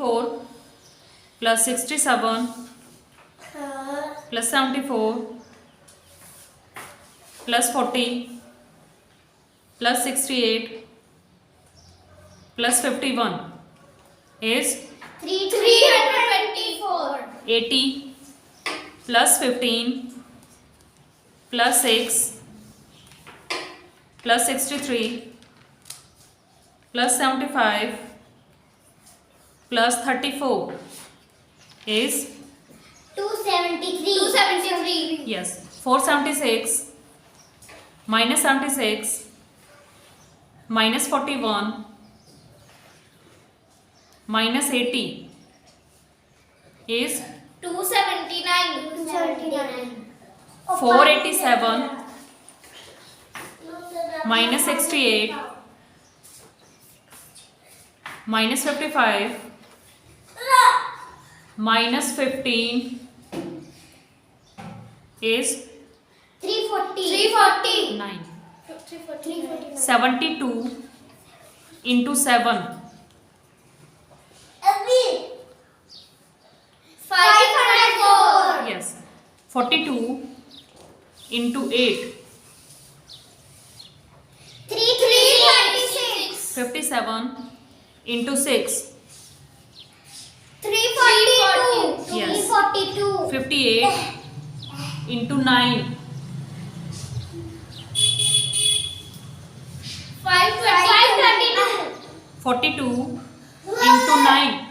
54 plus 67 plus 74 plus 40 plus 68 plus 51 is 324. 80 plus 15 plus 6 plus 63 plus 75 plus 34 is 273. yes 476 minus 76 minus 41 minus 80 is 279. 487 minus 68 minus 55 minus 15 is 340. 9. 72 into 7 504. yes 42 into 8 326. 57 into 6 342. Yes. 342. 58 into 9 522. 42 into 9